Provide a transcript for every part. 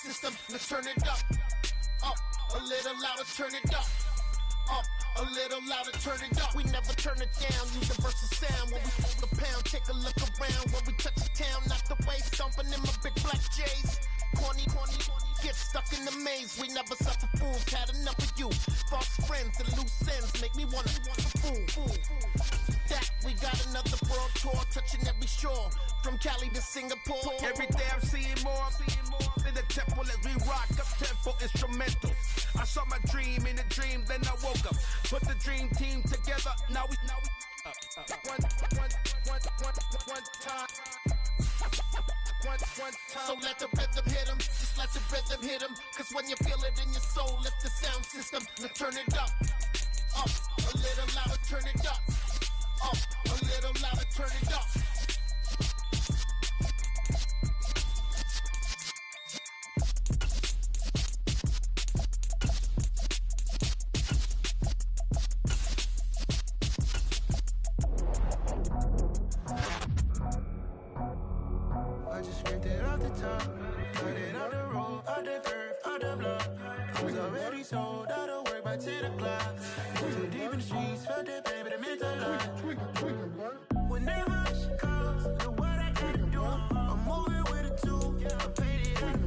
system. Let's turn it up, a little louder, turn it up. A little louder, turn it up. We never turn it down. Universal sound when we fold the pound. Take a look around when we touch the town. Not the way stomping in my big black J's. Corny, get stuck in the maze. We never suffer fools. Had enough of you. False friends and loose ends make me wanna fool. That we got another world tour touching every shore. From Cali to Singapore. Every day I'm seeing more in the temple as we rock up tempo instrumentals. I saw my dream in a dream, then I woke up. Put the dream team together. Now we one time. So let the rhythm hit 'em, just let the rhythm hit 'em. Cause when you feel it in your soul, lift the sound system. Let's turn it up, a little louder, turn it up, a little louder, turn it up. I just scraped it off the top, cut it off the road, out the curve, out the block. I was already sold out of work by 10 o'clock. Too deep in the streets, felt that baby, that meant a lot. Whenever she calls, do what I gotta do. I'm moving with a two, I paid it out the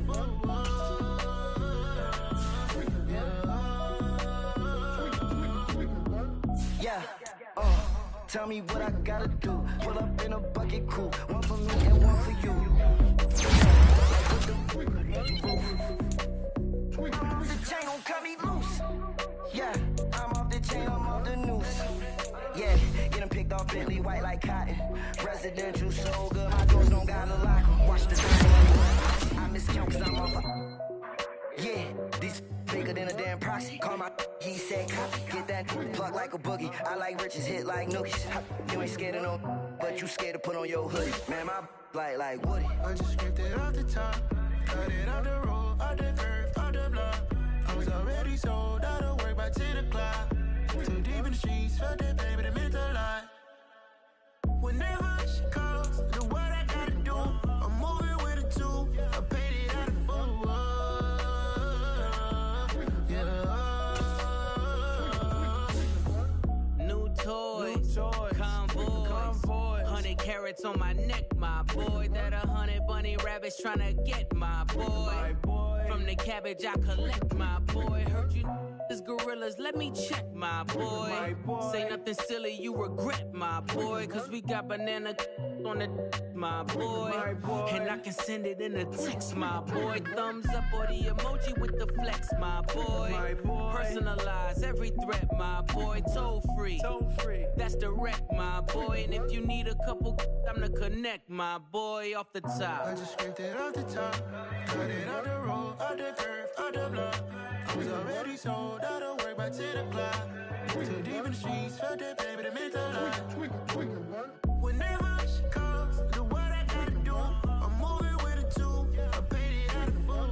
Yeah, tell me what I gotta do. Pull up in a bucket crew, one for me and one for you. I'm off the chain, don't cut me loose. Yeah, I'm off the chain, I'm off the noose. Yeah, get them picked off Bentley, white like cotton. Residential so good, my doors don't got a lock. Watch the door, I miscount cause I'm off. Yeah, these bigger than a damn proxy. Call my he said copy. Get that plug like a boogie. I like riches, hit like nookies. You ain't scared of no, but you scared to put on your hoodie. Man, my like Woody. I just scraped it off the top, cut it off the road, out the curve, out the block. I was already sold out of work by 10 o'clock. Too deep in the streets, felt that baby, that meant a lot. Whenever she calls, do what I gotta do. I'm moving with a two, I paid it out of full. New toys, convoys, 100 carats on my neck, my boy. That 100 bunny rabbits tryna get my boy. From the cabbage I collect, my boy. Heard you is gorillas, let me check, my boy. Say nothing silly, you regret, my boy. Cause we got banana on the my boy. And I can send it in a text, my boy. Thumbs up or the emoji with the flex, my boy. Personalize every threat, my boy. Toll free, that's direct, my boy. And if you need a couple, I'm to connect, my boy, off the top. I just scraped it off the top, cut it off the road, out the curve, out the block. I was already sold out of work by 10 o'clock. Too deep in the streets, felt that baby, that meant a lot. Whenever she calls, do what I gotta do. I'm moving with a two, I paid it out of full.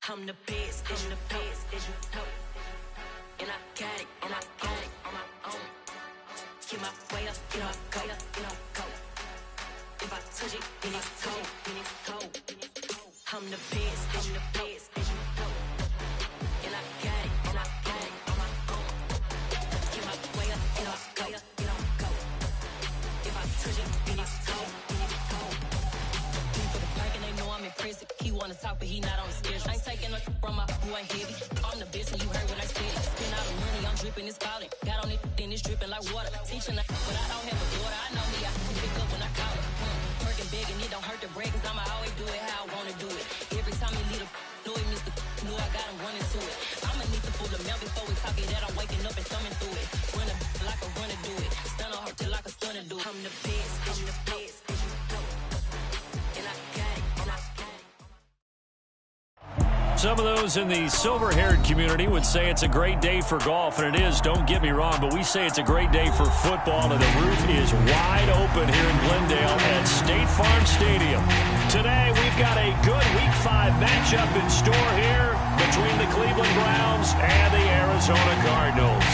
I'm the best, as you know. And I got it, on my own. Get my way up, get up, go. If I touch it, then it's cold. I'm the best, as you know. And I got it, on my own. Get my way up, get up, go. If I touch it, then it's cold. For the park and they know I'm impressive. He wanna talk, but he not on the schedule. I ain't taking no from my boy heavy. I'm the best and you heard what I said. Spend all the money, I'm dripping, it's falling. Got on it, then it's dripping like water. Teaching her, but I don't have a daughter. I know me, I can pick up when I call her. Working big and it don't hurt to break, cause I'ma always do it how I wanna do it. Every time you lead a know it, Mr. Know I got him running to it. I'ma need to pull the mail before we talk it that I'm waking up and thumbing through it. Run a like a runner do it. Stun on her till like a stunner do it. I'm the best, and I got it, and I got it. Some of those in the silver-haired community would say it's a great day for golf, and it is, don't get me wrong, but we say it's a great day for football, and the roof is wide open here in Glendale at State Farm Stadium. Today, we've got a good Week 5 matchup in store here between the Cleveland Browns and the Arizona Cardinals.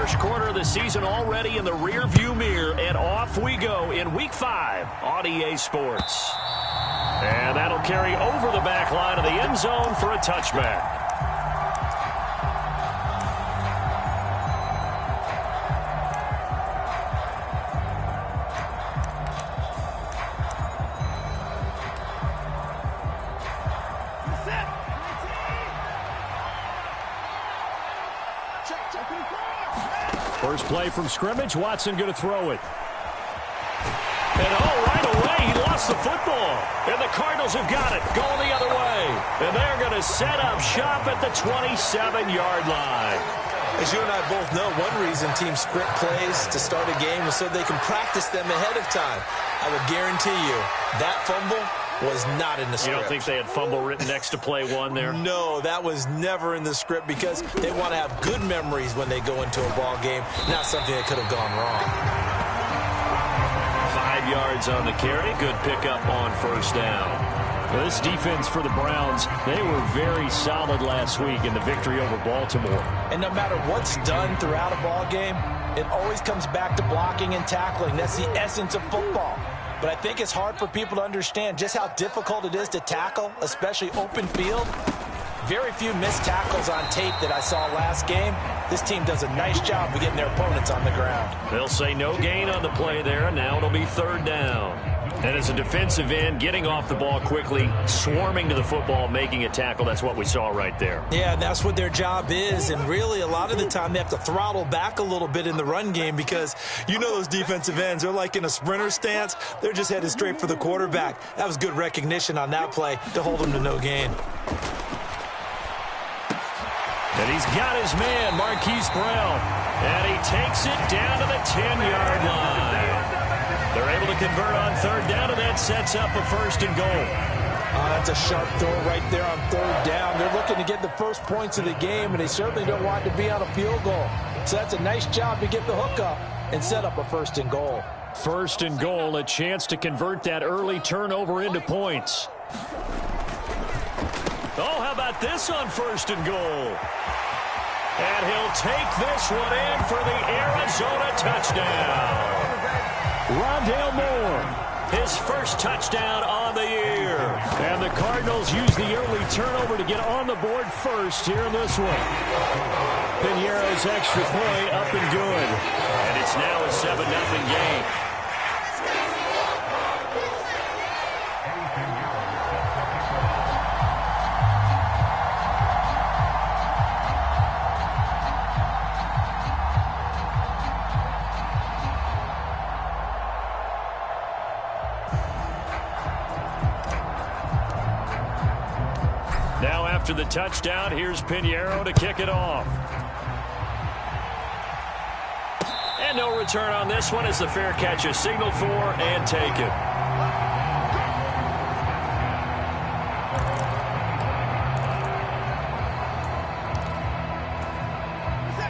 First quarter of the season already in the rearview mirror, and off we go in Week 5 on EA Sports. And that'll carry over the back line of the end zone for a touchback. First play from scrimmage, Watson going to throw it. And right away, he lost the football. And the Cardinals have got it, going the other way. And they're going to set up shop at the 27-yard line. As you and I both know, one reason teams script plays to start a game is so they can practice them ahead of time. I will guarantee you that fumble was not in the script. You don't think they had fumble written next to play 1 there? No, that was never in the script because they want to have good memories when they go into a ball game, not something that could have gone wrong. 5 yards on the carry. Good pickup on first down. Well, this defense for the Browns, they were very solid last week in the victory over Baltimore. And no matter what's done throughout a ball game, it always comes back to blocking and tackling. That's the essence of football. But I think it's hard for people to understand just how difficult it is to tackle, especially open field. Very few missed tackles on tape that I saw last game. This team does a nice job of getting their opponents on the ground. They'll say no gain on the play there, and now it'll be third down. And as a defensive end, getting off the ball quickly, swarming to the football, making a tackle, that's what we saw right there. Yeah, and that's what their job is. And really, a lot of the time, they have to throttle back a little bit in the run game because you know those defensive ends, they're like in a sprinter stance. They're just headed straight for the quarterback. That was good recognition on that play to hold them to no gain. And he's got his man, Marquise Brown. And he takes it down to the 10-yard line. They're able to convert on third down, and that sets up a first and goal. That's a sharp throw right there on third down. They're looking to get the first points of the game, and they certainly don't want it to be on a field goal. So that's a nice job to get the hook up and set up a first and goal. First and goal, a chance to convert that early turnover into points. Oh, how about this on first and goal? And he'll take this one in for the Arizona touchdown. Rondale Moore, his first touchdown on the year. And the Cardinals use the early turnover to get on the board first here in this one. Pinheiro's extra point up and good. And it's now a 7-0 game. After the touchdown, here's Pinheiro to kick it off. And no return on this one as the fair catch is signaled for and taken.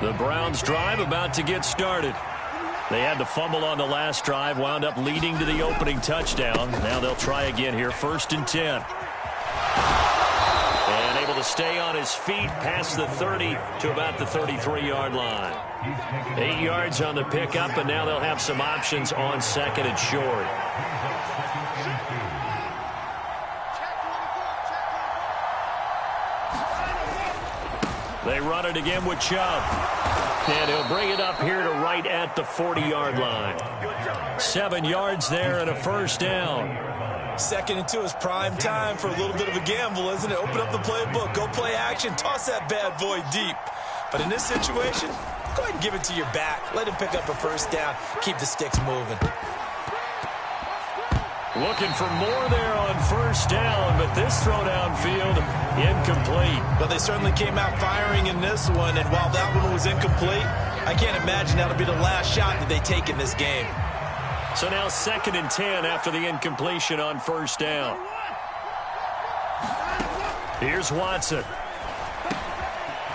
The Browns drive about to get started. They had the fumble on the last drive, wound up leading to the opening touchdown. Now they'll try again here, 1st and 10. And able to stay on his feet past the 30 to about the 33-yard line. 8 yards on the pickup, and now they'll have some options on second and short. They run it again with Chubb. And he'll bring it up here to right at the 40-yard line. 7 yards there and a first down. 2nd and 2 is prime time for a little bit of a gamble, isn't it? Open up the playbook, go play action, toss that bad boy deep. But in this situation, go ahead and give it to your back. Let him pick up a first down. Keep the sticks moving. Looking for more there on first down, but this throw downfield incomplete. Well, they certainly came out firing in this one, and while that one was incomplete, I can't imagine that'll be the last shot that they take in this game. So now 2nd and 10 after the incompletion on first down. Here's Watson.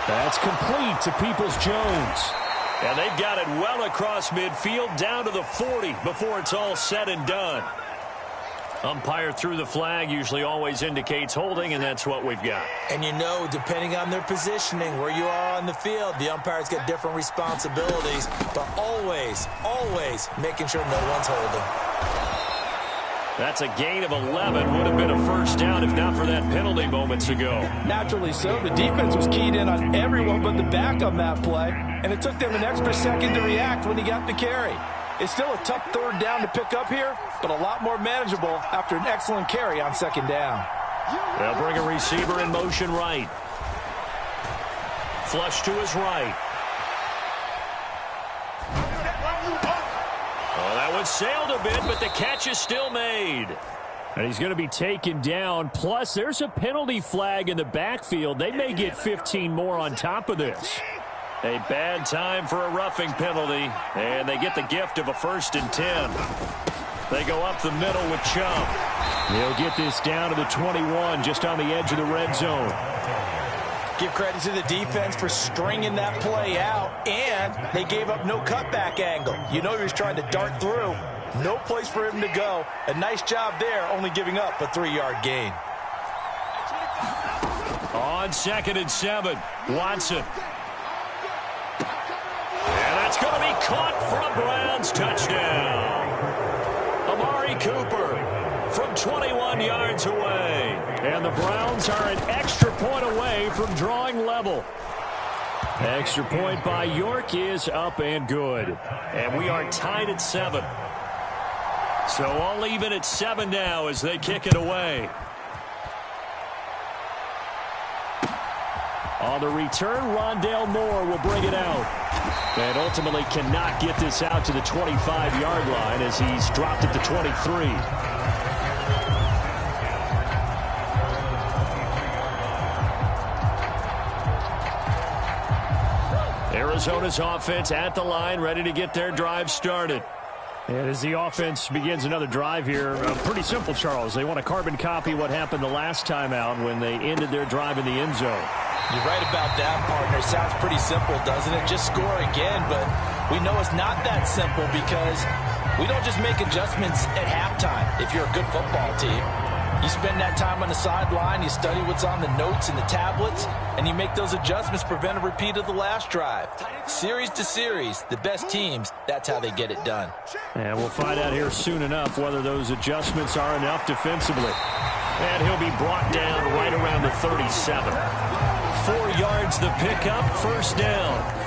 That's complete to Peoples-Jones. And they've got it well across midfield down to the 40 before it's all said and done. Umpire threw the flag, usually always indicates holding, and that's what we've got. And you know, depending on their positioning, where you are on the field, the umpire's got different responsibilities, but always, always making sure no one's holding. That's a gain of 11. Would have been a first down if not for that penalty moments ago. Naturally so. The defense was keyed in on everyone but the back on that play, and it took them an extra second to react when he got the carry. It's still a tough third down to pick up here, but a lot more manageable after an excellent carry on second down. They'll bring a receiver in motion right. Flush to his right. Oh, that one sailed a bit, but the catch is still made. And he's going to be taken down. Plus, there's a penalty flag in the backfield. They may get 15 more on top of this. A bad time for a roughing penalty, and they get the gift of a 1st and 10. They go up the middle with Chubb. They'll get this down to the 21, just on the edge of the red zone. Give credit to the defense for stringing that play out, and they gave up no cutback angle. You know he was trying to dart through. No place for him to go. A nice job there, only giving up a 3-yard gain. On 2nd and 7, Watson. And that's going to be caught for a Browns touchdown. Amari Cooper from 21 yards away. And the Browns are an extra point away from drawing level. Extra point by York is up and good. And we are tied at 7. So all even at 7 now as they kick it away. On the return, Rondale Moore will bring it out. And ultimately cannot get this out to the 25-yard line as he's dropped at the 23. Arizona's offense at the line, ready to get their drive started. And as the offense begins another drive here, pretty simple, Charles. They want to carbon copy what happened the last time out when they ended their drive in the end zone. You're right about that, partner. Sounds pretty simple, doesn't it? Just score again, but we know it's not that simple because we don't just make adjustments at halftime if you're a good football team. You spend that time on the sideline, you study what's on the notes and the tablets, and you make those adjustments, prevent a repeat of the last drive. Series to series, the best teams, that's how they get it done. And we'll find out here soon enough whether those adjustments are enough defensively. And he'll be brought down right around the 37. 4 yards the pickup, first down.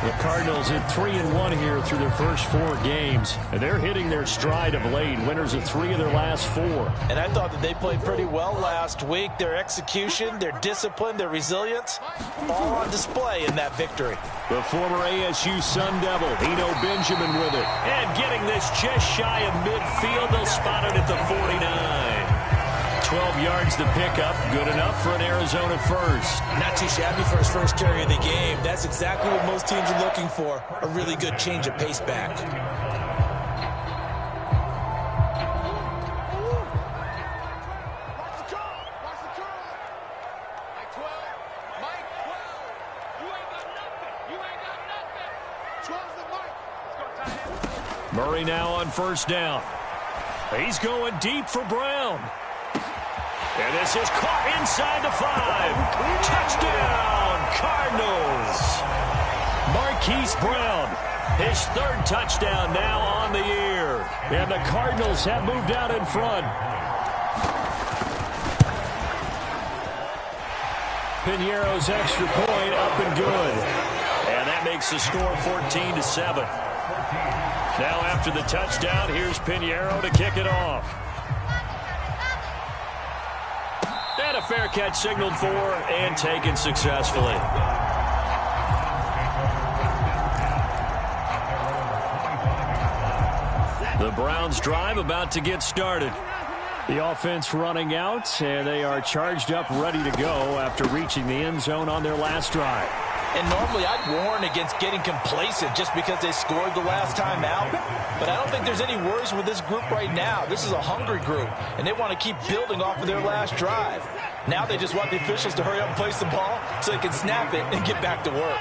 The Cardinals at 3-1 here through their first 4 games. And they're hitting their stride of late. Winners of 3 of their last 4. And I thought that they played pretty well last week. Their execution, their discipline, their resilience, all on display in that victory. The former ASU Sun Devil, Eno Benjamin with it. And getting this just shy of midfield. They'll spot it at the 49. 12 yards the pickup, good enough for an Arizona first. Not too shabby for his first carry of the game. That's exactly what most teams are looking for, a really good change of pace back. Murray now on first down. He's going deep for Brown. And this is caught inside the 5. Touchdown, Cardinals. Marquise Brown, his 3rd touchdown now on the year. And the Cardinals have moved out in front. Pinheiro's extra point up and good. And that makes the score 14-7. Now after the touchdown, here's Pinheiro to kick it off. And a fair catch signaled for and taken successfully. The Browns drive about to get started. The offense running out, and they are charged up, ready to go after reaching the end zone on their last drive. And normally I'd warn against getting complacent just because they scored the last time out. But I don't think there's any worries with this group right now. This is a hungry group, and they want to keep building off of their last drive. Now they just want the officials to hurry up and place the ball so they can snap it and get back to work.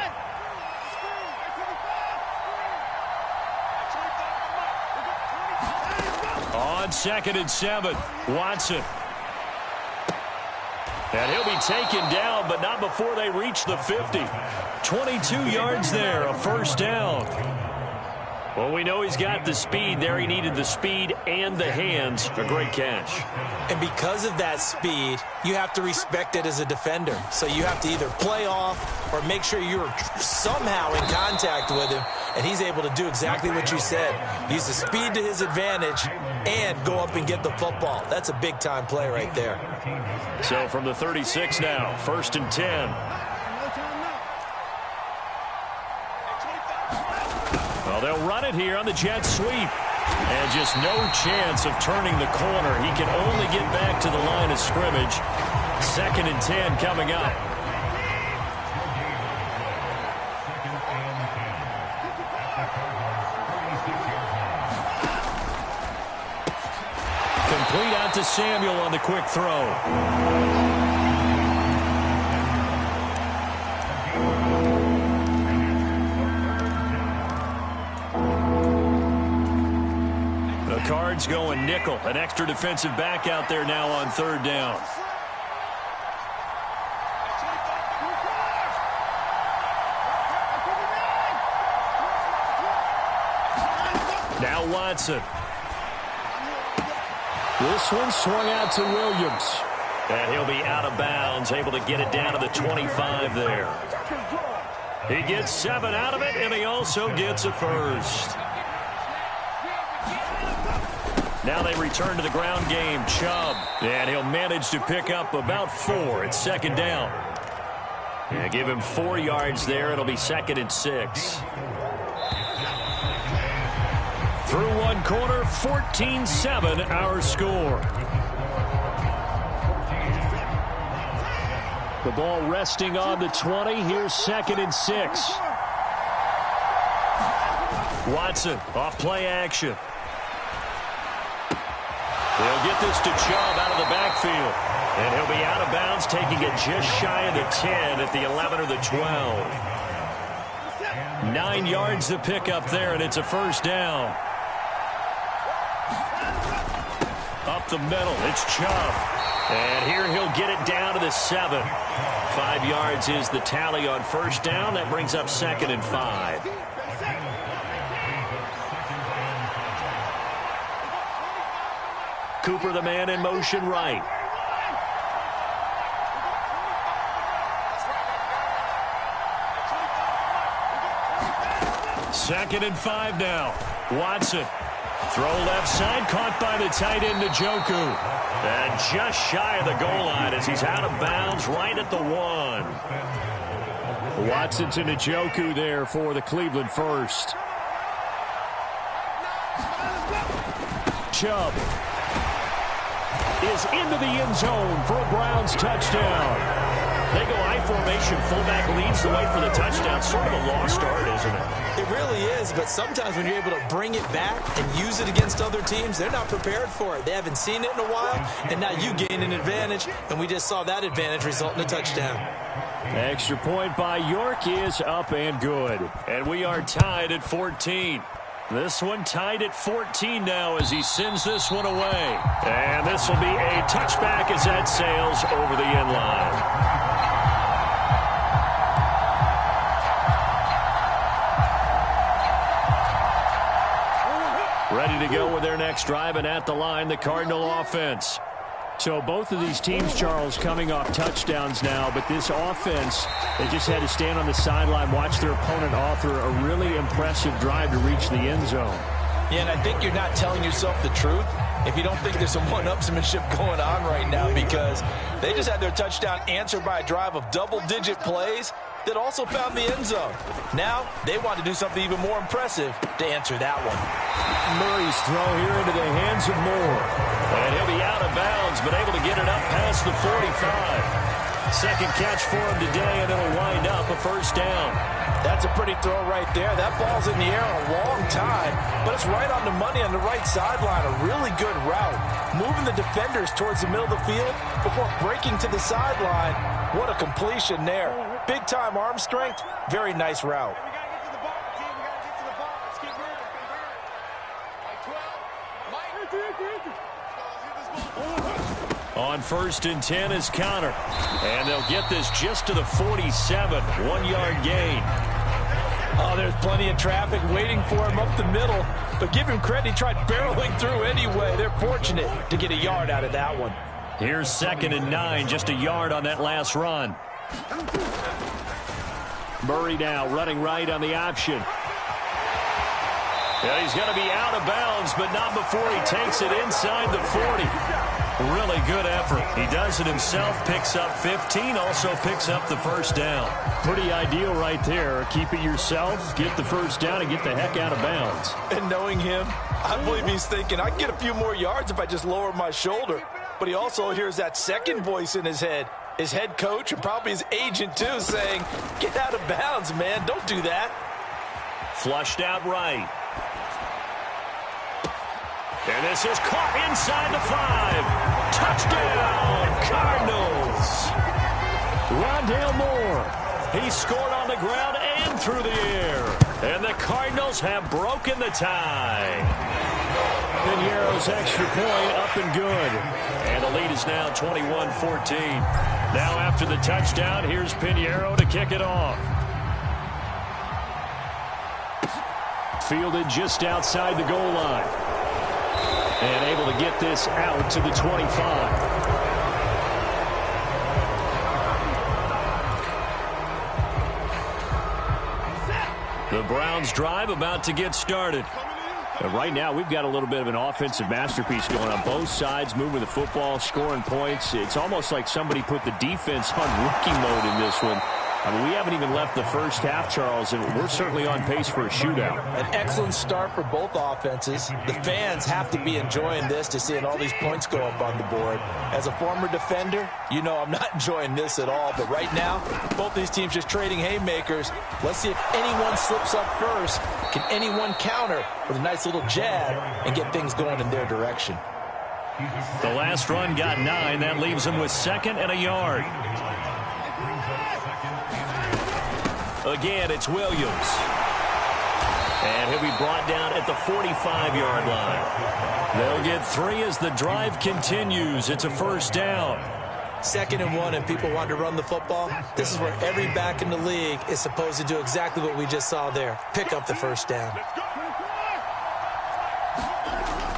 On on 2nd and 7. Watson. And he'll be taken down, but not before they reach the 50. 22 yards there, a first down. Well, we know he's got the speed there. He needed the speed and the hands. A great catch. And because of that speed, you have to respect it as a defender. So you have to either play off or make sure you're somehow in contact with him. And he's able to do exactly what you said. Use the speed to his advantage and go up and get the football. That's a big-time play right there. So from the 36 now, 1st and 10. Well, they'll run it here on the jet sweep. And just no chance of turning the corner. He can only get back to the line of scrimmage. 2nd and 10 coming up. Complete out to Samuel on the quick throw. Cards going nickel. An extra defensive back out there now on 3rd down. Now Watson. This one swung out to Williams. And he'll be out of bounds, able to get it down to the 25 there. He gets 7 out of it, and he also gets a first. Now they return to the ground game. Chubb. And he'll manage to pick up about 4. It's 2nd down. Yeah, give him 4 yards there. It'll be 2nd and 6. Through one quarter, 14-7 our score. The ball resting on the 20. Here's 2nd and 6. Watson off play action. They'll get this to Chubb out of the backfield. And he'll be out of bounds, taking it just shy of the 10 at the 11 or the 12. 9 yards to pick up there, and it's a first down. Up the middle, it's Chubb. And here he'll get it down to the 7. 5 yards is the tally on first down. That brings up 2nd and 5. Cooper, the man in motion right. Second and 5 now. Watson. Throw left side, caught by the tight end, Njoku. And just shy of the goal line as he's out of bounds right at the 1. Watson to Njoku there for the Cleveland first. Chubb is into the end zone for a Browns touchdown. They go I formation. Fullback leads the way for the touchdown. Sort of a lost art, isn't it? It really is, but sometimes when you're able to bring it back and use it against other teams, they're not prepared for it. They haven't seen it in a while, and now you gain an advantage, and we just saw that advantage result in a touchdown. Extra point by York is up and good. And we are tied at 14. This one tied at 14 now as he sends this one away. And this will be a touchback as that sails over the end line. Ready to go with their next drive, and at the line, the Cardinal offense. So both of these teams, Charles, coming off touchdowns now, but this offense, they just had to stand on the sideline, watch their opponent author a really impressive drive to reach the end zone. Yeah, and I think you're not telling yourself the truth if you don't think there's some one-upsmanship going on right now, because they just had their touchdown answered by a drive of double-digit plays that also found the end zone. Now, they want to do something even more impressive to answer that one. Murray's throw here into the hands of Moore. And he'll be out of bounds, but able to get it up past the 45. Second catch for him today, and it'll wind up a first down. That's a pretty throw right there. That ball's in the air a long time, but it's right on the money on the right sideline. A really good route. Moving the defenders towards the middle of the field before breaking to the sideline. What a completion there. Big-time arm strength. Very nice route. We got to get to the ball, team. We got to get to the ball. Let's keep moving. Like 12. Mike. On 1st and 10 is Connor. And they'll get this just to the 47. 1-yard gain. Oh, there's plenty of traffic waiting for him up the middle. But give him credit, he tried barreling through anyway. They're fortunate to get a yard out of that one. Here's 2nd and 9, just a yard on that last run. Murray now running right on the option. Yeah, he's going to be out of bounds, but not before he takes it inside the 40. Really good effort. He does it himself, picks up 15, also picks up the first down. Pretty ideal right there. Keep it yourself, get the first down, and get the heck out of bounds. And knowing him, I believe he's thinking, I can get a few more yards if I just lower my shoulder. But he also hears that second voice in his head, his head coach and probably his agent too, saying, get out of bounds, man. Don't do that. Flushed out right. And this is caught inside the 5. Touchdown, Cardinals. Rondale Moore. He scored on the ground and through the air. And the Cardinals have broken the tie. Piñeiro's extra point up and good. And the lead is now 21-14. Now after the touchdown, here's Piñeiro to kick it off. Fielded just outside the goal line. And able to get this out to the 25. The Browns drive about to get started. And right now, we've got a little bit of an offensive masterpiece going on both sides, moving the football, scoring points. It's almost like somebody put the defense on rookie mode in this one. I mean, we haven't even left the first half, Charles, and we're certainly on pace for a shootout. An excellent start for both offenses. The fans have to be enjoying this to seeing all these points go up on the board. As a former defender, you know I'm not enjoying this at all. But right now, both these teams just trading haymakers. Let's see if anyone slips up first. Can anyone counter with a nice little jab and get things going in their direction? The last run got 9. That leaves them with 2nd and a yard. Again, it's Williams. And he'll be brought down at the 45-yard line. They'll get 3 as the drive continues. It's a first down. 2nd and 1, and people want to run the football. This is where every back in the league is supposed to do exactly what we just saw there. Pick up the first down.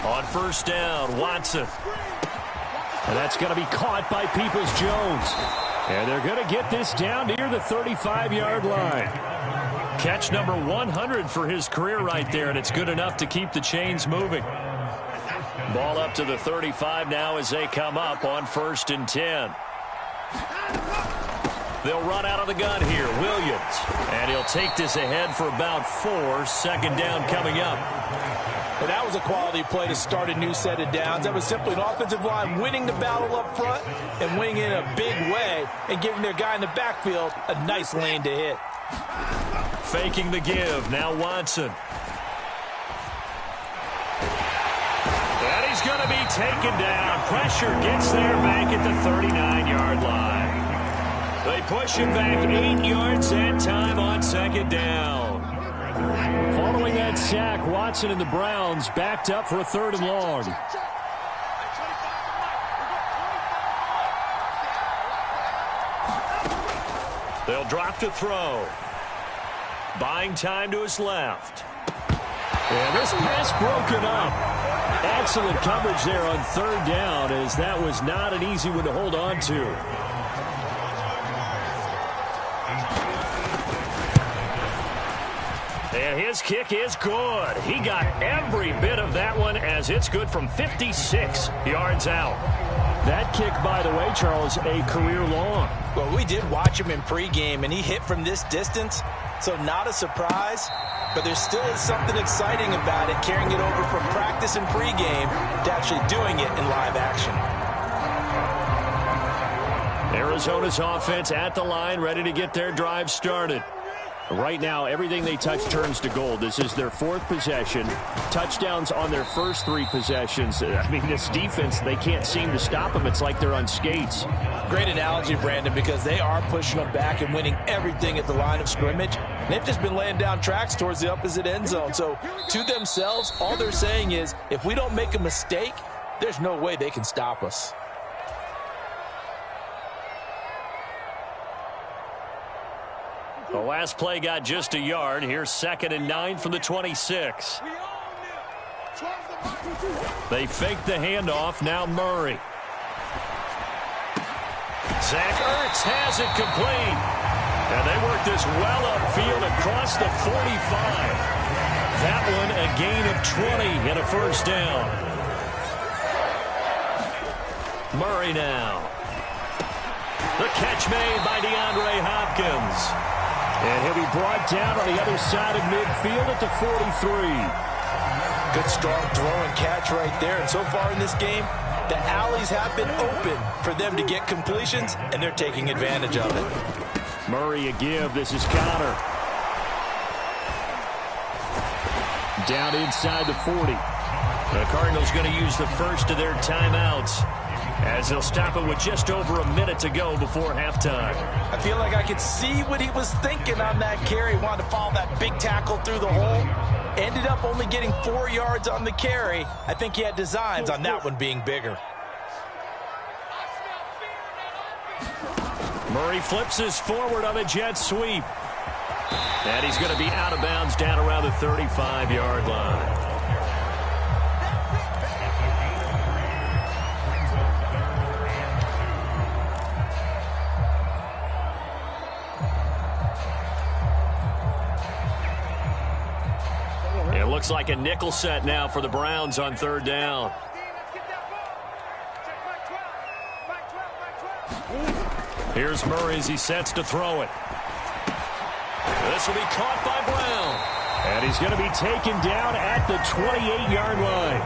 On first down, Watson. And that's going to be caught by Peoples-Jones. And they're going to get this down near the 35-yard line. Catch number 100 for his career right there, and it's good enough to keep the chains moving. Ball up to the 35 now as they come up on 1st and 10. They'll run out of the gun here. Williams. And he'll take this ahead for about 4. 2nd down coming up. And that was a quality play to start a new set of downs. That was simply an offensive line winning the battle up front and winning in a big way and giving their guy in the backfield a nice lane to hit. Faking the give. Now Watson. And he's going to be taken down. Pressure gets there back at the 39-yard line. They push him back 8 yards that time on 2nd down. Following that sack, Watson and the Browns backed up for a 3rd and long. They'll drop to throw. Buying time to his left. And this pass broken up. Excellent coverage there on 3rd down, as that was not an easy one to hold on to. And his kick is good. He got every bit of that one, as it's good from 56 yards out. That kick, by the way, Charles, a career long. Well, we did watch him in pregame, and he hit from this distance, so not a surprise. But there still is something exciting about it, carrying it over from practice and pregame to actually doing it in live action. Arizona's offense at the line, ready to get their drive started. Right now, everything they touch turns to gold. This is their 4th possession. Touchdowns on their first 3 possessions. I mean, this defense, they can't seem to stop them. It's like they're on skates. Great analogy, Brandon, because they are pushing them back and winning everything at the line of scrimmage. They've just been laying down tracks towards the opposite end zone. So, to themselves, all they're saying is, if we don't make a mistake, there's no way they can stop us. The last play got just a yard. Here's 2nd and 9 from the 26. They fake the handoff. Now Murray. Zach Ertz has it complete. And they work this well upfield across the 45. That one a gain of 20 and a first down. Murray now. The catch made by DeAndre Hopkins. And he'll be brought down on the other side of midfield at the 43. Good strong throw and catch right there. And so far in this game, the alleys have been open for them to get completions, and they're taking advantage of it. Murray a give. This is Connor. Down inside the 40. The Cardinals going to use the first of their timeouts as they'll stop it with just over a minute to go before halftime. I feel like I could see what he was thinking on that carry. He wanted to follow that big tackle through the hole. Ended up only getting 4 yards on the carry. I think he had designs on that one being bigger. Murray flips us forward on a jet sweep. And he's going to be out of bounds down around the 35-yard line. It looks like a nickel set now for the Browns on 3rd down. Here's Murray as he sets to throw it. This will be caught by Brown. And he's going to be taken down at the 28-yard line.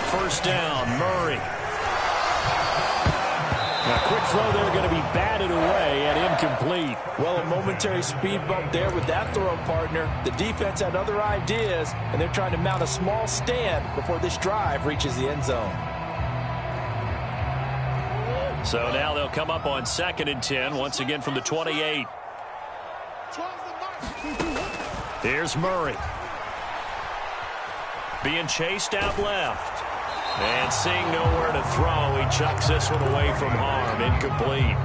First down, Murray. A quick throw there going to be batted away and incomplete. Well, a momentary speed bump there with that throw, partner. The defense had other ideas, and they're trying to mount a small stand before this drive reaches the end zone. So now they'll come up on 2nd and 10, once again from the 28. Here's Murray. Being chased out left. And seeing nowhere to throw, he chucks this one away from harm. Incomplete.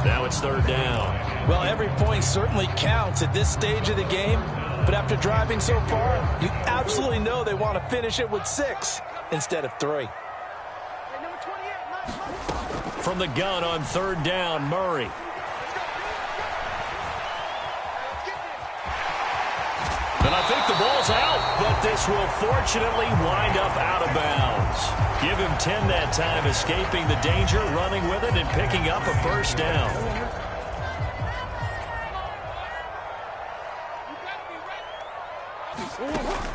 Now it's 3rd down. Well, every point certainly counts at this stage of the game. But after driving so far, you absolutely know they want to finish it with 6 instead of 3. From the gun on 3rd down, Murray. And I think the ball's out, but this will fortunately wind up out of bounds. Give him 10 that time, escaping the danger, running with it, and picking up a first down.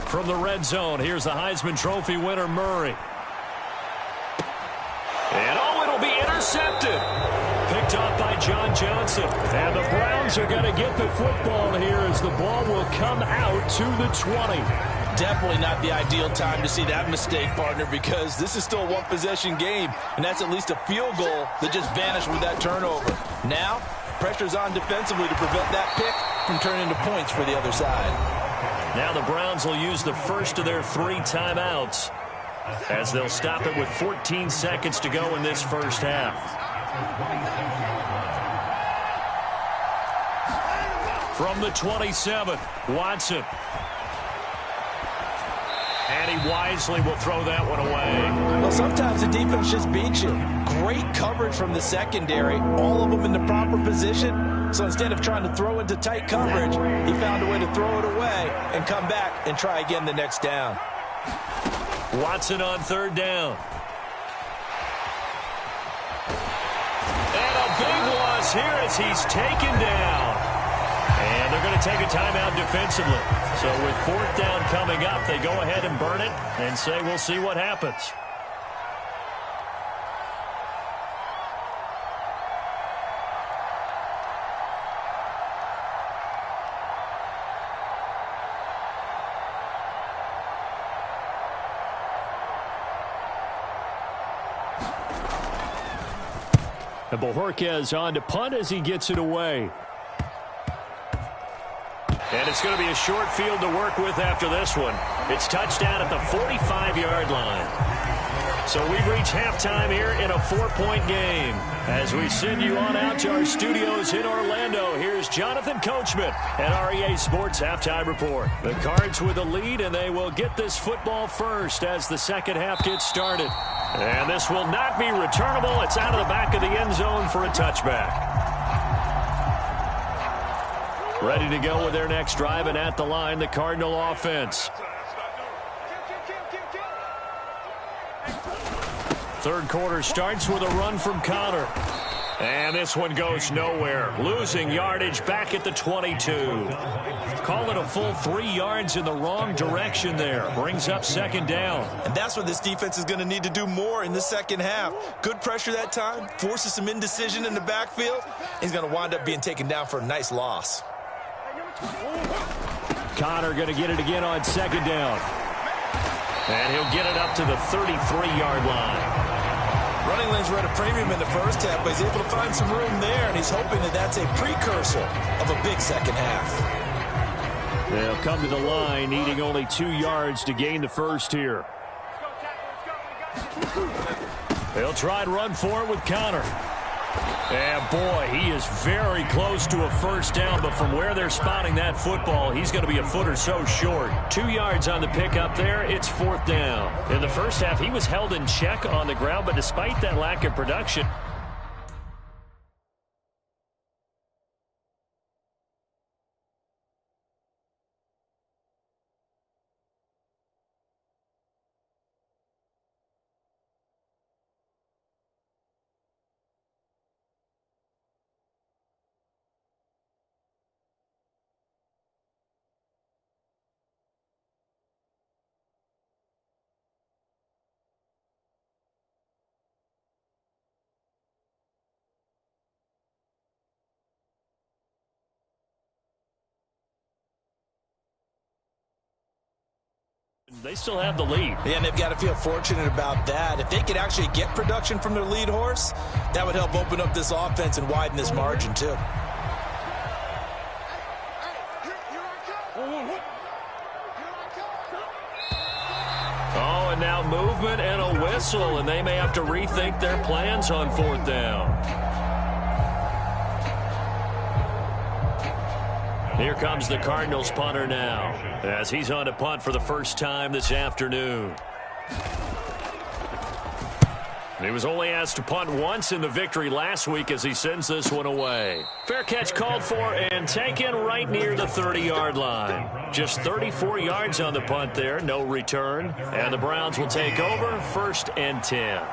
From the red zone, here's the Heisman Trophy winner, Murray. And it'll be intercepted. Picked off by John Johnson. And the Browns are going to get the football here as the ball will come out to the 20. Definitely not the ideal time to see that mistake, partner, because this is still a one-possession game, and that's at least a field goal that just vanished with that turnover. Now, pressure's on defensively to prevent that pick from turning into points for the other side. Now the Browns will use the first of their 3 timeouts as they'll stop it with 14 seconds to go in this first half. From the 27, Watson. And he wisely will throw that one away. Well, sometimes the defense just beats you. Great coverage from the secondary, all of them in the proper position. So instead of trying to throw into tight coverage, he found a way to throw it away and come back and try again the next down. Watson on 3rd down. And a big loss here as he's taken down. And they're going to take a timeout defensively. So with 4th down coming up, they go ahead and burn it and say we'll see what happens. And Bojorquez on to punt as he gets it away. And it's going to be a short field to work with after this one. It's touchdown at the 45-yard line. So we've reached halftime here in a 4-point game. As we send you on out to our studios in Orlando, here's Jonathan Coachman and REA Sports Halftime Report. The Cards with the lead, and they will get this football first as the second half gets started. And this will not be returnable. It's out of the back of the end zone for a touchback. Ready to go with their next drive, and at the line, the Cardinal offense. Third quarter starts with a run from Connor. And this one goes nowhere. Losing yardage back at the 22. Call it a full 3 yards in the wrong direction there. Brings up second down. And that's what this defense is going to need to do more in the second half. Good pressure that time. Forces some indecision in the backfield. He's going to wind up being taken down for a nice loss. Connor going to get it again on second down. And he'll get it up to the 33-yard line. Running lanes were at a premium in the first half, but he's able to find some room there, and he's hoping that that's a precursor of a big second half. They'll come to the line, needing only 2 yards to gain the first here. They'll try and run for it with Connor. And, boy, he is very close to a first down, but from where they're spotting that football, he's going to be a foot or so short. 2 yards on the pickup there. It's fourth down. In the first half, he was held in check on the ground, but despite that lack of production, they still have the lead. Yeah, and they've got to feel fortunate about that. If they could actually get production from their lead horse, that would help open up this offense and widen this margin, too. Oh, and now movement and a whistle, and they may have to rethink their plans on fourth down. Here comes the Cardinals punter now, as he's on to punt for the first time this afternoon. He was only asked to punt once in the victory last week as he sends this one away. Fair catch called for and taken right near the 30-yard line. Just 34 yards on the punt there, no return. And the Browns will take over, 1st and 10.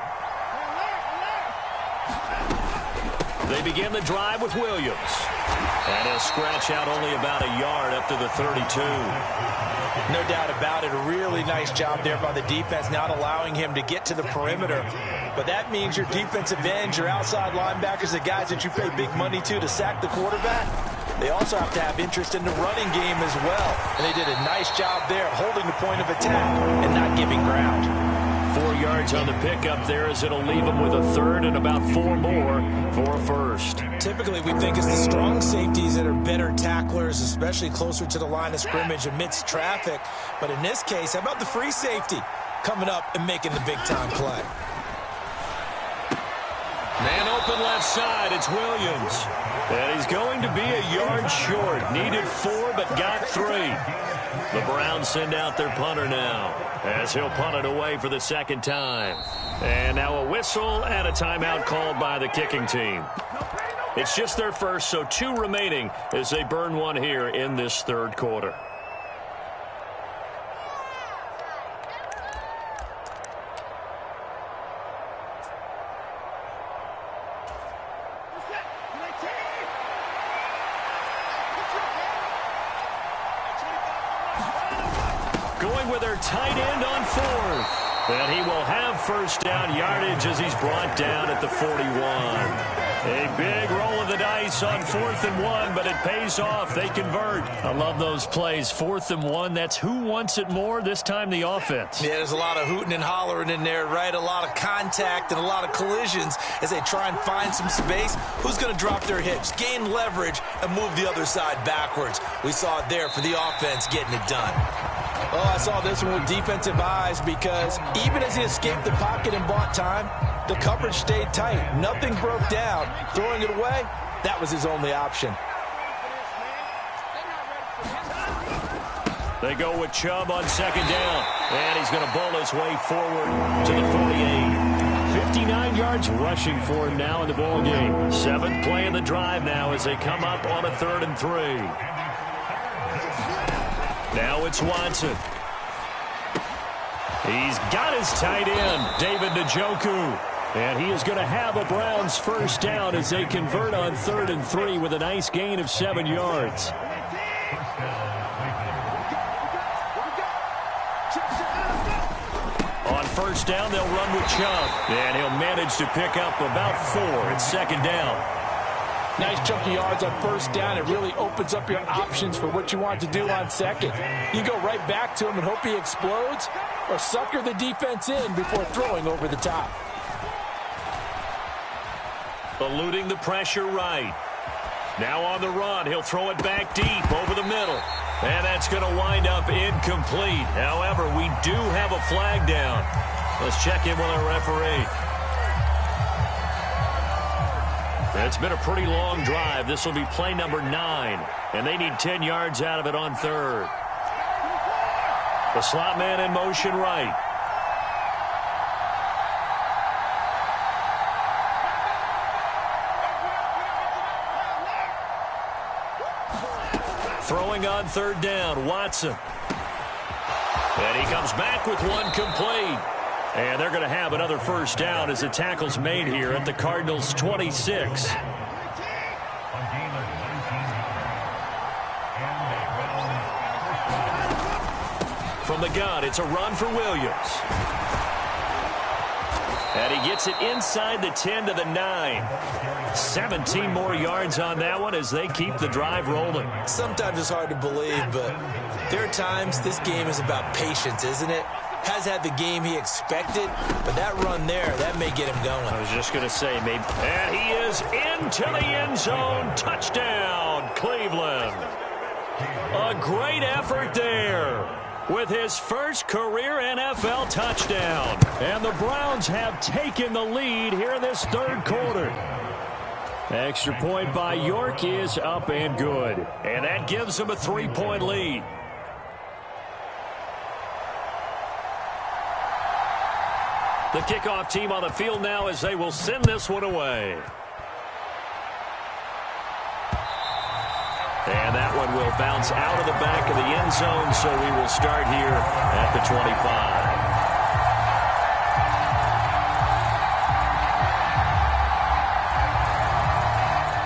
They begin the drive with Williams. And he'll scratch out only about a yard up to the 32. No doubt about it. A really nice job there by the defense, not allowing him to get to the perimeter. But that means your defensive ends, your outside linebackers, the guys that you pay big money to sack the quarterback, they also have to have interest in the running game as well. And they did a nice job there holding the point of attack and not giving ground. 4 yards on the pickup there as it'll leave them with a third and about 4 more for a first. Typically, we think it's the strong safeties that are better tacklers, especially closer to the line of scrimmage amidst traffic. But in this case, how about the free safety coming up and making the big-time play? Man open left side, it's Williams. And he's going to be a yard short. Needed 4, but got 3. The Browns send out their punter now, as he'll punt it away for the second time. And now a whistle and a timeout called by the kicking team. It's just their first, so 2 remaining as they burn one here in this third quarter. Tight end on 4th. And he will have first down yardage as he's brought down at the 41. A big roll of the dice twice on 4th and 1, but it pays off. They convert. I love those plays. 4th and 1, that's who wants it more, this time the offense. Yeah, there's a lot of hooting and hollering in there, right? A lot of contact and a lot of collisions as they try and find some space. Who's going to drop their hips, gain leverage, and move the other side backwards? We saw it there for the offense getting it done. Oh, I saw this one with defensive eyes because even as he escaped the pocket and bought time, the coverage stayed tight. Nothing broke down. Throwing it away, that was his only option. They go with Chubb on 2nd down, and he's going to bowl his way forward to the 48. 59 yards rushing for him now in the ball game. 7th play of the drive now as they come up on a 3rd and 3. Now it's Watson. He's got his tight end, David Njoku. And he is going to have a Browns first down as they convert on 3rd and 3 with a nice gain of 7 yards. On first down, they'll run with Chubb. And he'll manage to pick up about 4. It's 2nd down. Nice chunky yards on first down. It really opens up your options for what you want to do on 2nd. You go right back to him and hope he explodes, or sucker the defense in before throwing over the top. Eluding the pressure right. Now on the run, he'll throw it back deep over the middle. And that's going to wind up incomplete. However, we do have a flag down. Let's check in with our referee. It's been a pretty long drive. This will be play number 9. And they need 10 yards out of it on 3rd. The slot man in motion right. Throwing on 3rd down, Watson. And he comes back with one complete. And they're going to have another first down as the tackle's made here at the Cardinals' 26. From the gun, it's a run for Williams. And he gets it inside the 10 to the 9. 17 more yards on that one as they keep the drive rolling. Sometimes it's hard to believe, but there are times this game is about patience, isn't it? Has had the game he expected, but that run there, that may get him going. I was just going to say, maybe. And he is into the end zone. Touchdown, Cleveland. A great effort there with his first career NFL touchdown. And the Browns have taken the lead here in this 3rd quarter. Extra point by York is up and good. And that gives them a 3-point lead. The kickoff team on the field now as they will send this one away. And that one will bounce out of the back of the end zone, so we will start here at the 25.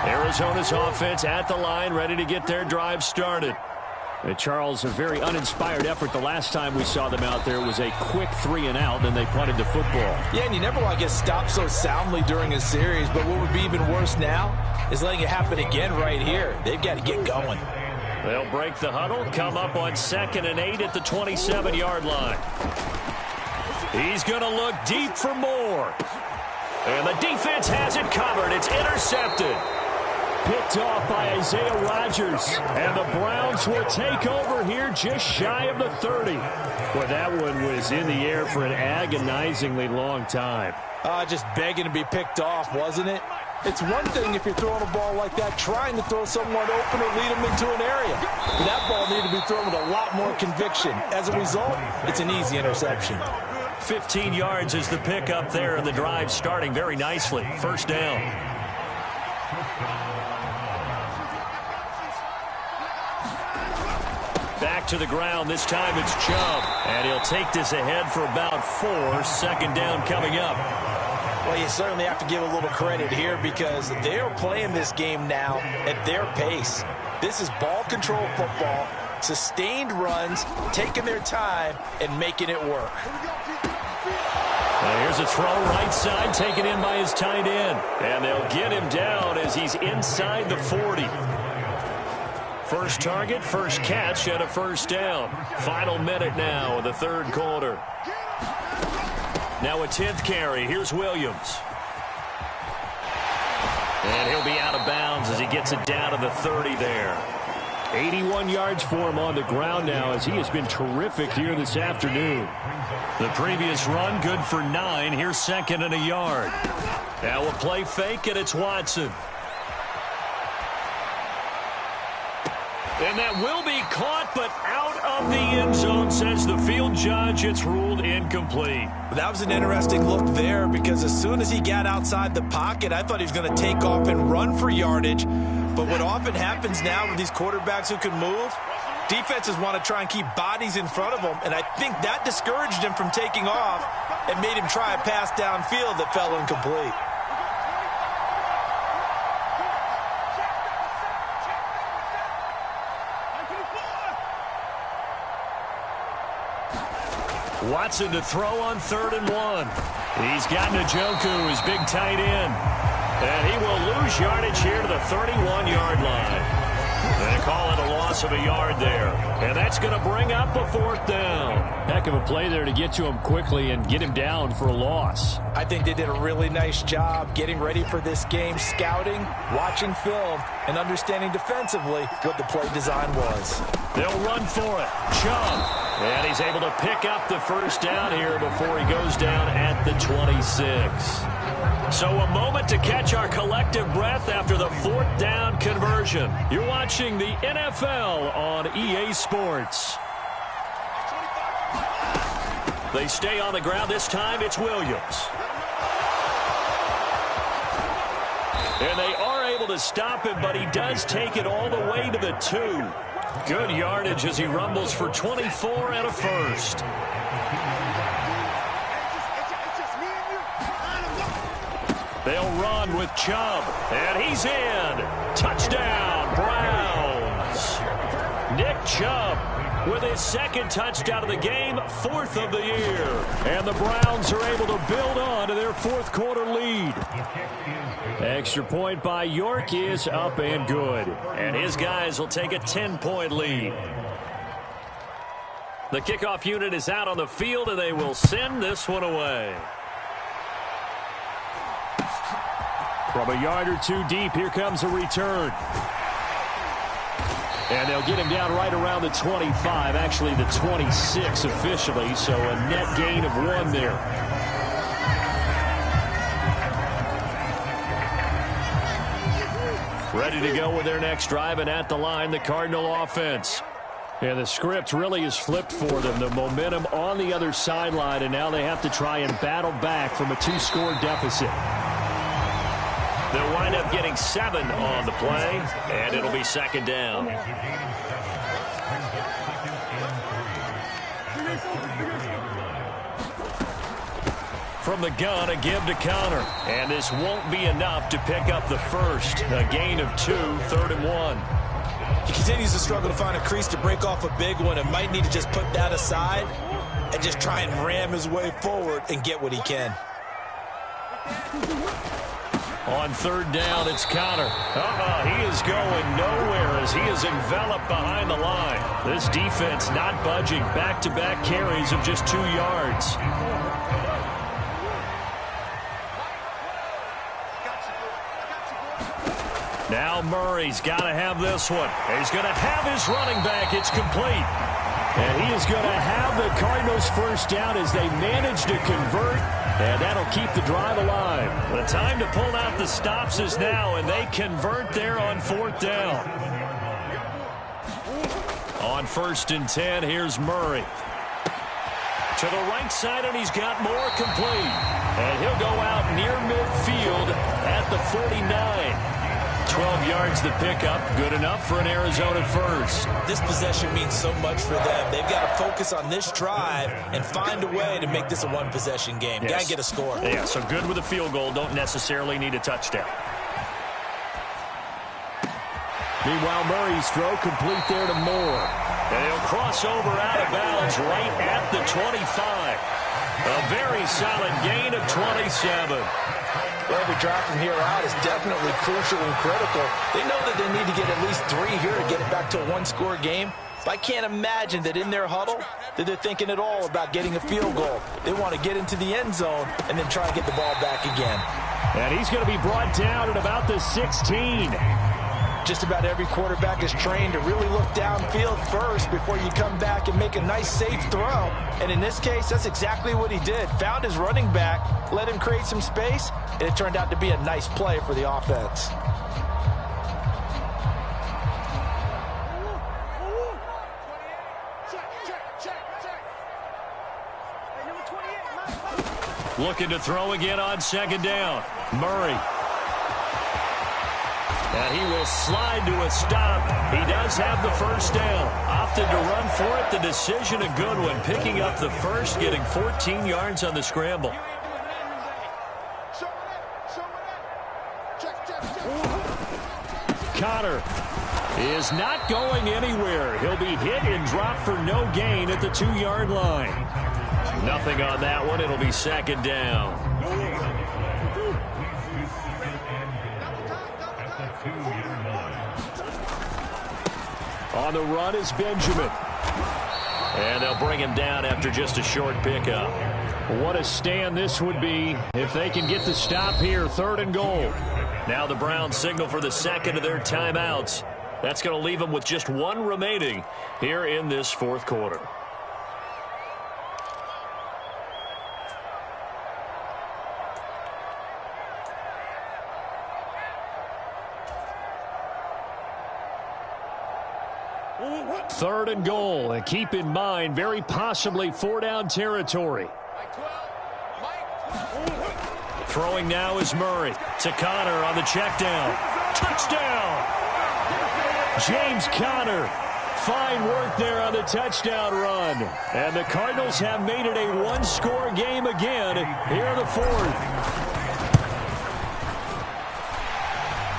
Arizona's offense at the line, ready to get their drive started. Charles, a very uninspired effort. The last time we saw them out there was a quick 3-and-out, and they punted the football. Yeah, and you never want to get stopped so soundly during a series, but what would be even worse now is letting it happen again right here. They've got to get going. They'll break the huddle, come up on 2nd and 8 at the 27-yard line. He's going to look deep for more. And the defense has it covered. It's intercepted. Picked off by Isaiah Rodgers. And the Browns will take over here just shy of the 30. Well, that one was in the air for an agonizingly long time. Just begging to be picked off, wasn't it? It's one thing if you're throwing a ball like that, trying to throw someone open or lead them into an area. But that ball needed to be thrown with a lot more conviction. As a result, it's an easy interception. 15 yards is the pickup there, and the drive starting very nicely. First down. Back to the ground. This time it's Chubb. And he'll take this ahead for about 4. 2nd down coming up. Well, you certainly have to give a little credit here because they're playing this game now at their pace. This is ball control football, sustained runs, taking their time, and making it work. Here's a throw right side, taken in by his tight end. And they'll get him down as he's inside the 40. First target, first catch, and a first down. Final minute now of the third quarter. Now a 10th carry. Here's Williams. And he'll be out of bounds as he gets it down to the 30 there. 81 yards for him on the ground now as he has been terrific here this afternoon. The previous run good for 9. Here's second and a yard. Now a play fake, and it's Watson. And that will be caught, but out of the end zone, says the field judge. It's ruled incomplete. That was an interesting look there because as soon as he got outside the pocket, I thought he was going to take off and run for yardage. But what often happens now with these quarterbacks who can move, defenses want to try and keep bodies in front of them, and I think that discouraged him from taking off and made him try a pass downfield that fell incomplete. Watson to throw on 3rd and 1. He's got Njoku, his big tight end. And he will lose yardage here to the 31-yard line. They call it a loss of a yard there. And that's going to bring up a 4th down. Heck of a play there to get to him quickly and get him down for a loss. I think they did a really nice job getting ready for this game, scouting, watching film, and understanding defensively what the play design was. They'll run for it. Chubb. And he's able to pick up the first down here before he goes down at the 26. So a moment to catch our collective breath after the 4th down conversion. You're watching the NFL on EA Sports. They stay on the ground. This time it's Williams. And they are able to stop him, but he does take it all the way to the 2. Good yardage as he rumbles for 24 and a first. They'll run with Chubb, and he's in. Touchdown, Browns. Nick Chubb with his 2nd touchdown of the game, 4th of the year. And the Browns are able to build on to their 4th quarter lead. Extra point by York is up and good. And his guys will take a 10-point lead. The kickoff unit is out on the field, and they will send this one away. From a yard or 2 deep, here comes a return. And they'll get him down right around the 25, actually the 26 officially, so a net gain of 1 there. Ready to go with their next drive, and at the line, the Cardinal offense. And the script really is flipped for them. The momentum on the other sideline, and now they have to try and battle back from a 2-score deficit. They'll wind up getting 7 on the play, and it'll be 2nd down. From the gun, a give to Connor. And this won't be enough to pick up the first. A gain of 2, 3rd and 1. He continues to struggle to find a crease to break off a big one and might need to just put that aside and just try and ram his way forward and get what he can. On 3rd down, it's Connor. He is going nowhere as he is enveloped behind the line. This defense not budging. Back-to-back carries of just 2 yards. Now Murray's got to have this one. He's going to have his running back. It's complete. And he is going to have the Cardinals first down as they manage to convert. And that'll keep the drive alive. The time to pull out the stops is now, and they convert there on 4th down. On 1st and 10, here's Murray. To the right side, and he's got more complete. And he'll go out near midfield at the 49. 12 yards the pickup, good enough for an Arizona first. This possession means so much for them. They've got to focus on this drive and find a way to make this a one-possession game. Yes. Got to get a score. Yeah, so good with a field goal, don't necessarily need a touchdown. Meanwhile, Murray's throw complete there to Moore. And he'll cross over out of bounds right at the 25. A very solid gain of 27. Well, every drive from here out is definitely crucial and critical. They know that they need to get at least 3 here to get it back to a one-score game. But I can't imagine that in their huddle that they're thinking at all about getting a field goal. They want to get into the end zone and then try to get the ball back again. And he's going to be brought down at about the 16. Just about every quarterback is trained to really look downfield first before you come back and make a nice, safe throw. And in this case, that's exactly what he did. Found his running back, let him create some space, and it turned out to be a nice play for the offense. Looking to throw again on second down. Murray. And he will slide to a stop. He does have the first down. Opted to run for it. The decision a good one. Picking up the first, getting 14 yards on the scramble. Connor is not going anywhere. He'll be hit and dropped for no gain at the 2-yard line. Nothing on that one. It'll be second down. On the run is Benjamin. And they'll bring him down after just a short pickup. What a stand this would be if they can get the stop here. 3rd and goal. Now the Browns signal for the second of their timeouts. That's going to leave them with just 1 remaining here in this 4th quarter. Third and goal, and keep in mind, very possibly 4-down territory. Throwing now is Murray to Connor on the check down. Touchdown! James Conner. Fine work there on the touchdown run. And the Cardinals have made it a 1-score game again here in the 4th.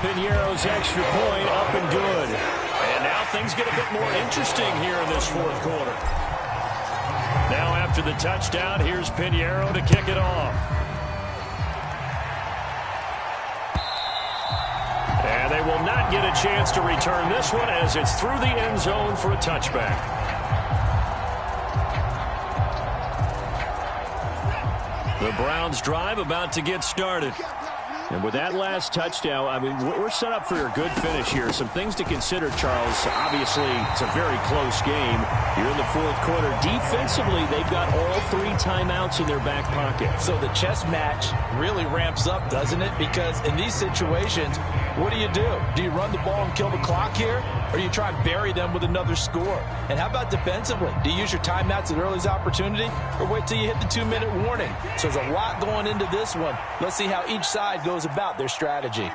Piñeiro's extra point up and good. And now things get a bit more interesting here in this 4th quarter. Now after the touchdown, here's Piñeiro to kick it off. And they will not get a chance to return this one as it's through the end zone for a touchback. The Browns drive about to get started. And with that last touchdown, I mean, we're set up for a good finish here. Some things to consider, Charles. Obviously, it's a very close game. You're in the 4th quarter. Defensively, they've got all 3 timeouts in their back pocket. So the chess match really ramps up, doesn't it? Because in these situations, what do? Do you run the ball and kill the clock here? Or do you try and bury them with another score? And how about defensively? Do you use your timeouts at earliest opportunity? Or wait till you hit the 2-minute warning? So there's a lot going into this one. Let's see how each side goes about their strategy.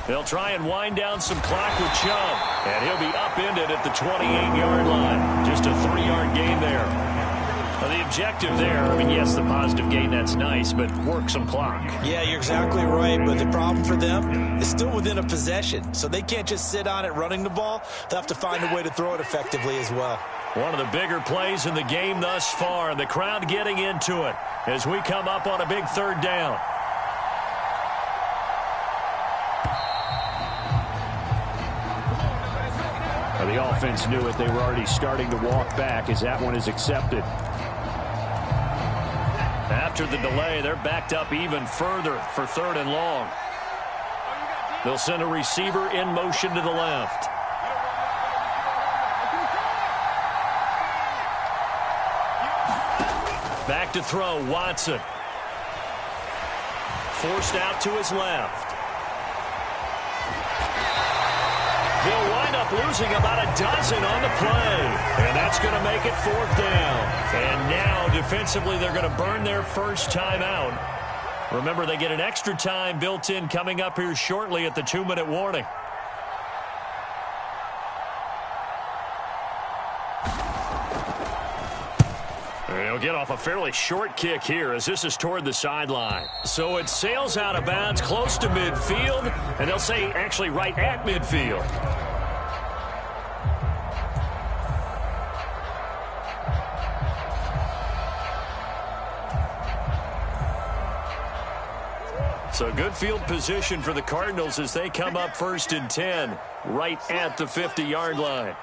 They'll try and wind down some clock with Chubb. And he'll be upended at the 28-yard line. Just a 3-yard gain there. Well, the objective there, I mean, yes, the positive gain, that's nice, but work some clock. Yeah, you're exactly right, but the problem for them is still within a possession, so they can't just sit on it running the ball. They'll have to find a way to throw it effectively as well. One of the bigger plays in the game thus far, and the crowd getting into it as we come up on a big 3rd down. Well, the offense knew it. They were already starting to walk back as that one is accepted. After the delay, they're backed up even further for 3rd and long. They'll send a receiver in motion to the left. Back to throw, Watson. Forced out to his left. They'll wind up losing about a dozen on the play. And that's going to make it 4th down. And now, defensively, they're going to burn their first timeout. Remember, they get an extra time built in coming up here shortly at the 2-minute warning. They'll get off a fairly short kick here as this is toward the sideline. So it sails out of bounds close to midfield, and they'll say actually right at midfield. So good field position for the Cardinals as they come up 1st and 10, right at the 50-yard line.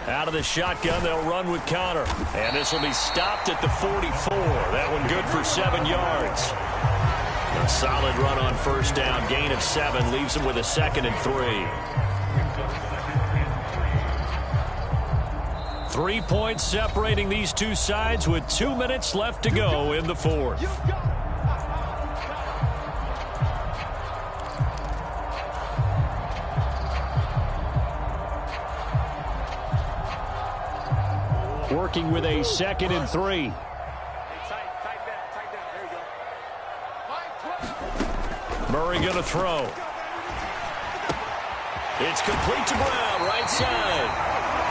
Out of the shotgun, they'll run with Connor. And this will be stopped at the 44. That one good for 7 yards. A solid run on 1st down. Gain of 7 leaves them with a 2nd and 3. 3 points separating these two sides with 2 minutes left to go in the 4th. Working with a 2nd and 3. Murray going to throw. It's complete to Brown, right side.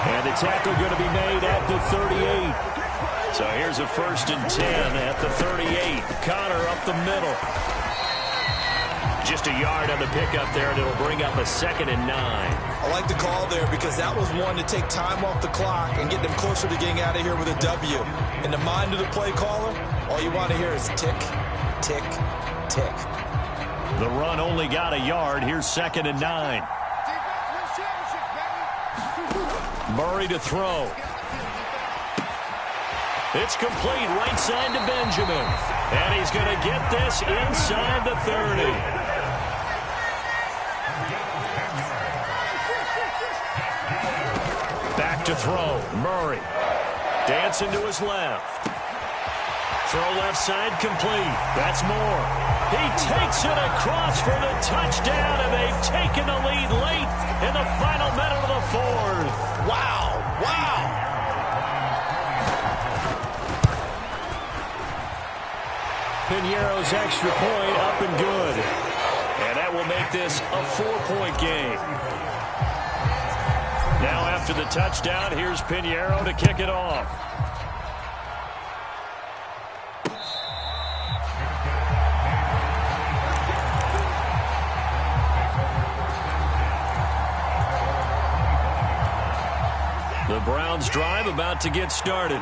And the tackle going to be made at the 38. So here's a 1st and 10 at the 38. Connor up the middle. Just a yard on the pickup there, and it'll bring up a 2nd and 9. I like the call there because that was one to take time off the clock and get them closer to getting out of here with a W. In the mind of the play caller, all you want to hear is tick, tick, tick. The run only got a yard. Here's 2nd and 9. Murray to throw. It's complete right side to Benjamin. And he's going to get this inside the 30. Back to throw. Murray. Dancing to his left. Throw left side complete. That's Moore. He takes it across for the touchdown, and they've taken the lead late in the final minute of the 4th. Wow. Wow. Piñeiro's extra point up and good. And that will make this a 4-point game. Now after the touchdown, here's Piñeiro to kick it off. The Browns drive about to get started.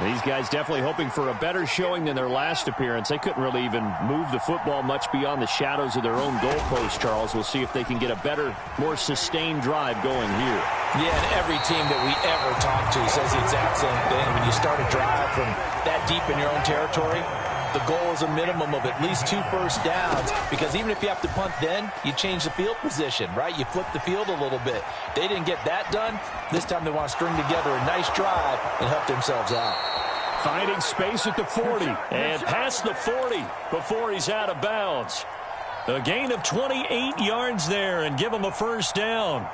These guys definitely hoping for a better showing than their last appearance. They couldn't really even move the football much beyond the shadows of their own goalpost, Charles. We'll see if they can get a better, more sustained drive going here. Yeah, and every team that we ever talk to says the exact same thing. When you start a drive from that deep in your own territory, the goal is a minimum of at least 2 first downs, because even if you have to punt then, you change the field position, right? You flip the field a little bit. They didn't get that done. This time they want to string together a nice drive and help themselves out. Finding space at the 40 and past the 40 before he's out of bounds. A gain of 28 yards there and give him a 1st down.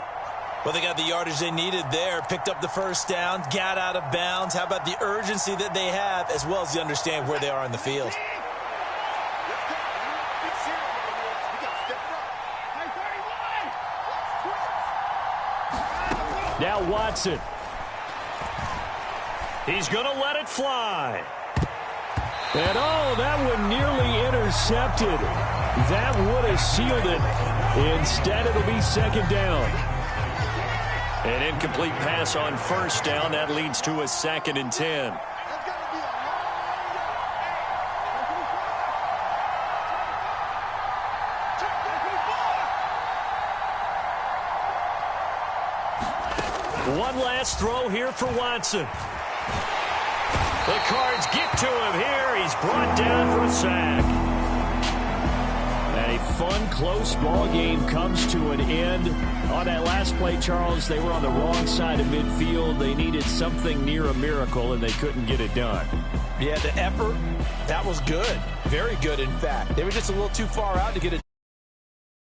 Well, they got the yardage they needed there, picked up the 1st down, got out of bounds. How about the urgency that they have, as well as the understand where they are in the field? Now Watson. He's going to let it fly. And oh, that one nearly intercepted. That would have sealed it. Instead, it'll be 2nd down. An incomplete pass on 1st down. That leads to a 2nd and 10. One last throw here for Watson. The Cards get to him here. He's brought down for a sack. And a fun, close ball game comes to an end. On that last play, Charles, they were on the wrong side of midfield. They needed something near a miracle, and they couldn't get it done. Yeah, the effort, that was good. Very good, in fact. They were just a little too far out to get it.